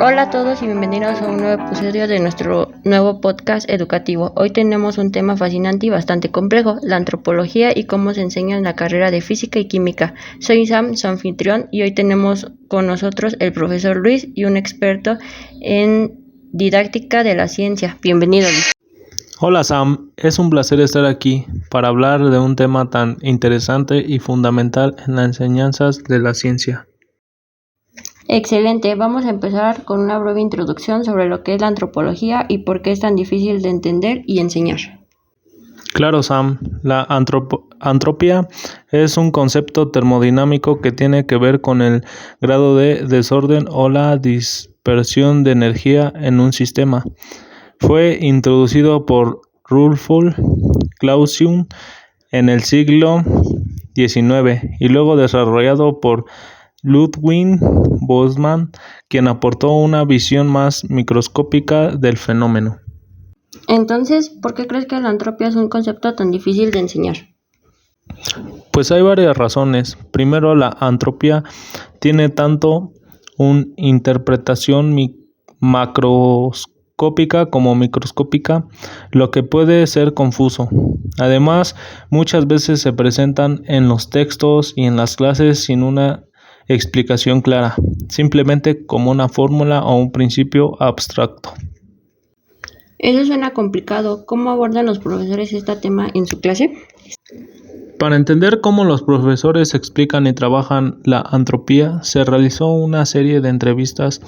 Hola a todos y bienvenidos a un nuevo episodio de nuestro nuevo podcast educativo. Hoy tenemos un tema fascinante y bastante complejo, la antropología y cómo se enseña en la carrera de física y química. Soy Sam, su anfitrión, y hoy tenemos con nosotros el profesor Luis y un experto en didáctica de la ciencia. Bienvenido, Luis. Hola Sam, es un placer estar aquí para hablar de un tema tan interesante y fundamental en las enseñanzas de la ciencia. Excelente, vamos a empezar con una breve introducción sobre lo que es la antropología y por qué es tan difícil de entender y enseñar. Claro Sam, la antropía es un concepto termodinámico que tiene que ver con el grado de desorden o la dispersión de energía en un sistema. Fue introducido por Rudolf Clausius en el siglo XIX y luego desarrollado por Ludwig Boltzmann, quien aportó una visión más microscópica del fenómeno. Entonces, ¿por qué crees que la entropía es un concepto tan difícil de enseñar? Pues hay varias razones. Primero, la entropía tiene tanto una interpretación macroscópica como microscópica, lo que puede ser confuso. Además, muchas veces se presentan en los textos y en las clases sin una explicación clara, simplemente como una fórmula o un principio abstracto. Eso suena complicado. ¿Cómo abordan los profesores este tema en su clase? Para entender cómo los profesores explican y trabajan la entropía, se realizó una serie de entrevistas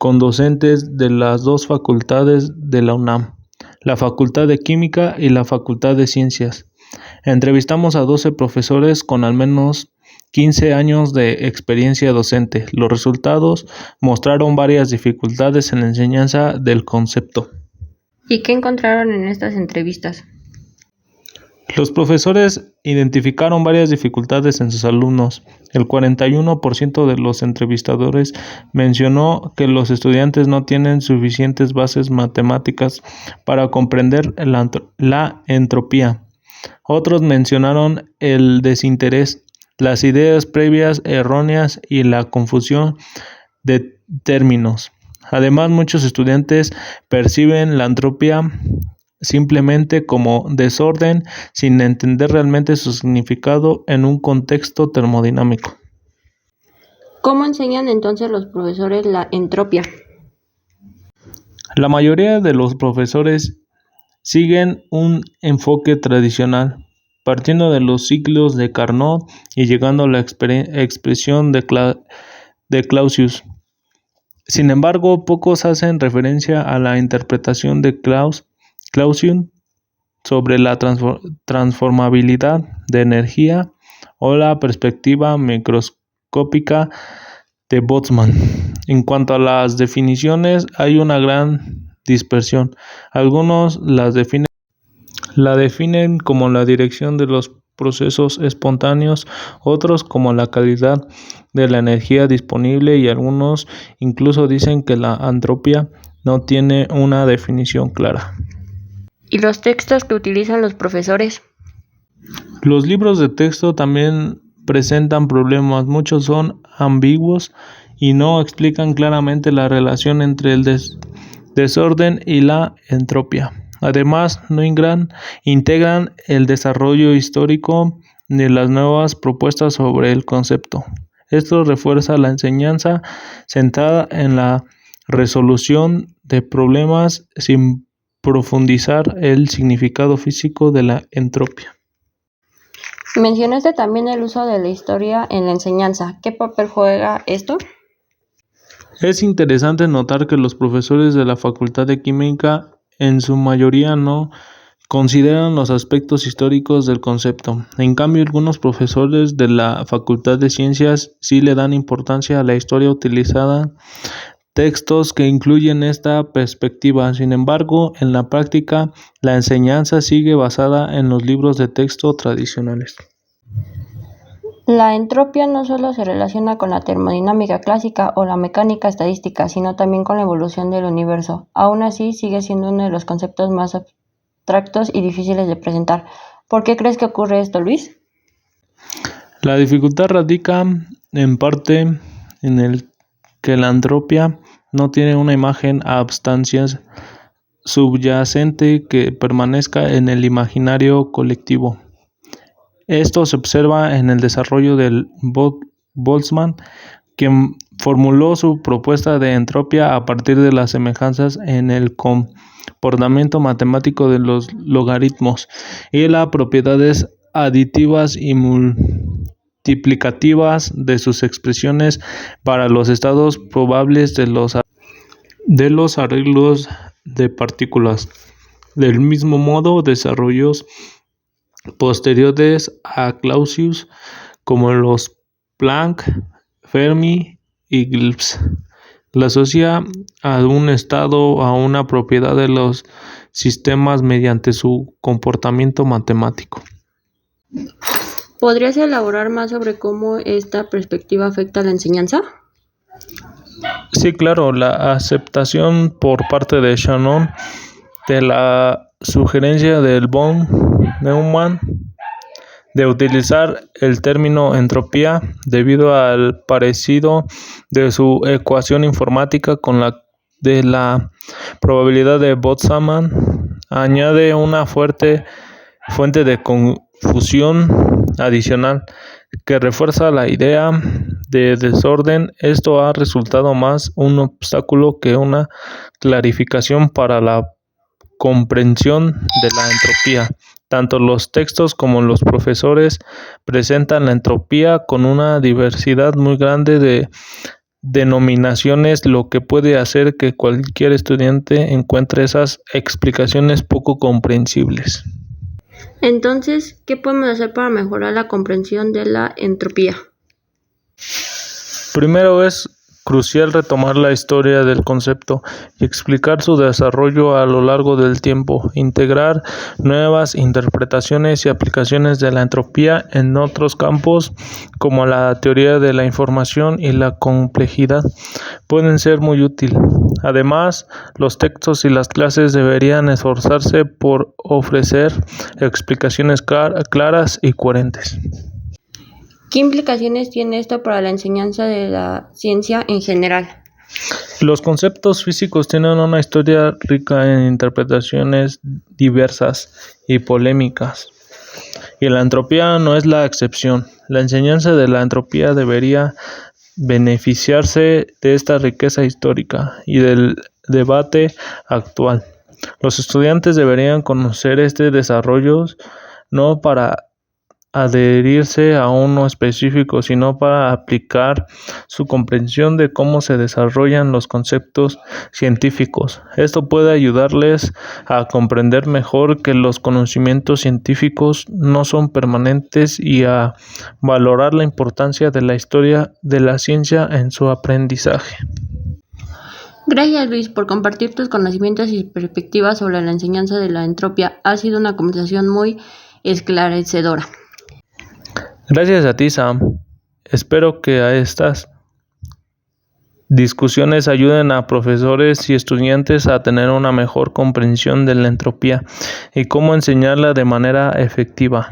con docentes de las dos facultades de la UNAM, la Facultad de Química y la Facultad de Ciencias. Entrevistamos a 12 profesores con al menos 15 años de experiencia docente. Los resultados mostraron varias dificultades en la enseñanza del concepto. ¿Y qué encontraron en estas entrevistas? Los profesores identificaron varias dificultades en sus alumnos. El 41% de los entrevistadores mencionó que los estudiantes no tienen suficientes bases matemáticas para comprender la entropía. Otros mencionaron el desinterés, las ideas previas erróneas y la confusión de términos. Además, muchos estudiantes perciben la entropía simplemente como desorden sin entender realmente su significado en un contexto termodinámico. ¿Cómo enseñan entonces los profesores la entropía? La mayoría de los profesores siguen un enfoque tradicional, partiendo de los ciclos de Carnot y llegando a la expresión de Clausius. Sin embargo, pocos hacen referencia a la interpretación de Clausius sobre la transformabilidad de energía o la perspectiva microscópica de Boltzmann. En cuanto a las definiciones, hay una gran dispersión. Algunos la definen como la dirección de los procesos espontáneos, otros como la calidad de la energía disponible y algunos incluso dicen que la entropía no tiene una definición clara. ¿Y los textos que utilizan los profesores? Los libros de texto también presentan problemas, muchos son ambiguos y no explican claramente la relación entre el desorden y la entropía. Además, no integran el desarrollo histórico ni las nuevas propuestas sobre el concepto. Esto refuerza la enseñanza centrada en la resolución de problemas sin profundizar el significado físico de la entropía. Mencionaste también el uso de la historia en la enseñanza. ¿Qué papel juega esto? Es interesante notar que los profesores de la Facultad de Química en su mayoría no consideran los aspectos históricos del concepto. En cambio, algunos profesores de la Facultad de Ciencias sí le dan importancia a la historia utilizada textos que incluyen esta perspectiva. Sin embargo, en la práctica, la enseñanza sigue basada en los libros de texto tradicionales. La entropía no solo se relaciona con la termodinámica clásica o la mecánica estadística, sino también con la evolución del universo. Aún así, sigue siendo uno de los conceptos más abstractos y difíciles de presentar. ¿Por qué crees que ocurre esto, Luis? La dificultad radica en parte en el que la entropía no tiene una imagen abstracta subyacente que permanezca en el imaginario colectivo. Esto se observa en el desarrollo del Boltzmann, quien formuló su propuesta de entropía a partir de las semejanzas en el comportamiento matemático de los logaritmos y las propiedades aditivas y multiplicativas de sus expresiones para los estados probables de los arreglos de partículas. Del mismo modo, desarrollos posteriores a Clausius, como los Planck, Fermi y Gibbs, la asocia a un estado a una propiedad de los sistemas mediante su comportamiento matemático. ¿Podrías elaborar más sobre cómo esta perspectiva afecta a la enseñanza? Sí, claro, la aceptación por parte de Shannon de la sugerencia del von Neumann de utilizar el término entropía debido al parecido de su ecuación informática con la de la probabilidad de Boltzmann añade una fuente de confusión adicional que refuerza la idea de desorden. Esto ha resultado más un obstáculo que una clarificación para la comprensión de la entropía. Tanto los textos como los profesores presentan la entropía con una diversidad muy grande de denominaciones, lo que puede hacer que cualquier estudiante encuentre esas explicaciones poco comprensibles. Entonces, ¿qué podemos hacer para mejorar la comprensión de la entropía? Primero, es crucial retomar la historia del concepto y explicar su desarrollo a lo largo del tiempo, integrar nuevas interpretaciones y aplicaciones de la entropía en otros campos como la teoría de la información y la complejidad pueden ser muy útiles. Además, los textos y las clases deberían esforzarse por ofrecer explicaciones claras y coherentes. ¿Qué implicaciones tiene esto para la enseñanza de la ciencia en general? Los conceptos físicos tienen una historia rica en interpretaciones diversas y polémicas, y la entropía no es la excepción. La enseñanza de la entropía debería beneficiarse de esta riqueza histórica y del debate actual. Los estudiantes deberían conocer este desarrollo no para adherirse a uno específico, sino para aplicar su comprensión de cómo se desarrollan los conceptos científicos. Esto puede ayudarles a comprender mejor que los conocimientos científicos no son permanentes y a valorar la importancia de la historia de la ciencia en su aprendizaje. Gracias, Luis, por compartir tus conocimientos y perspectivas sobre la enseñanza de la entropía. Ha sido una conversación muy esclarecedora. Gracias a ti, Sam. Espero que a estas discusiones ayuden a profesores y estudiantes a tener una mejor comprensión de la entropía y cómo enseñarla de manera efectiva.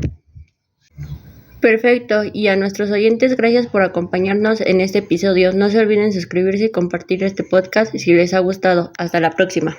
Perfecto, y a nuestros oyentes, gracias por acompañarnos en este episodio. No se olviden suscribirse y compartir este podcast si les ha gustado. Hasta la próxima.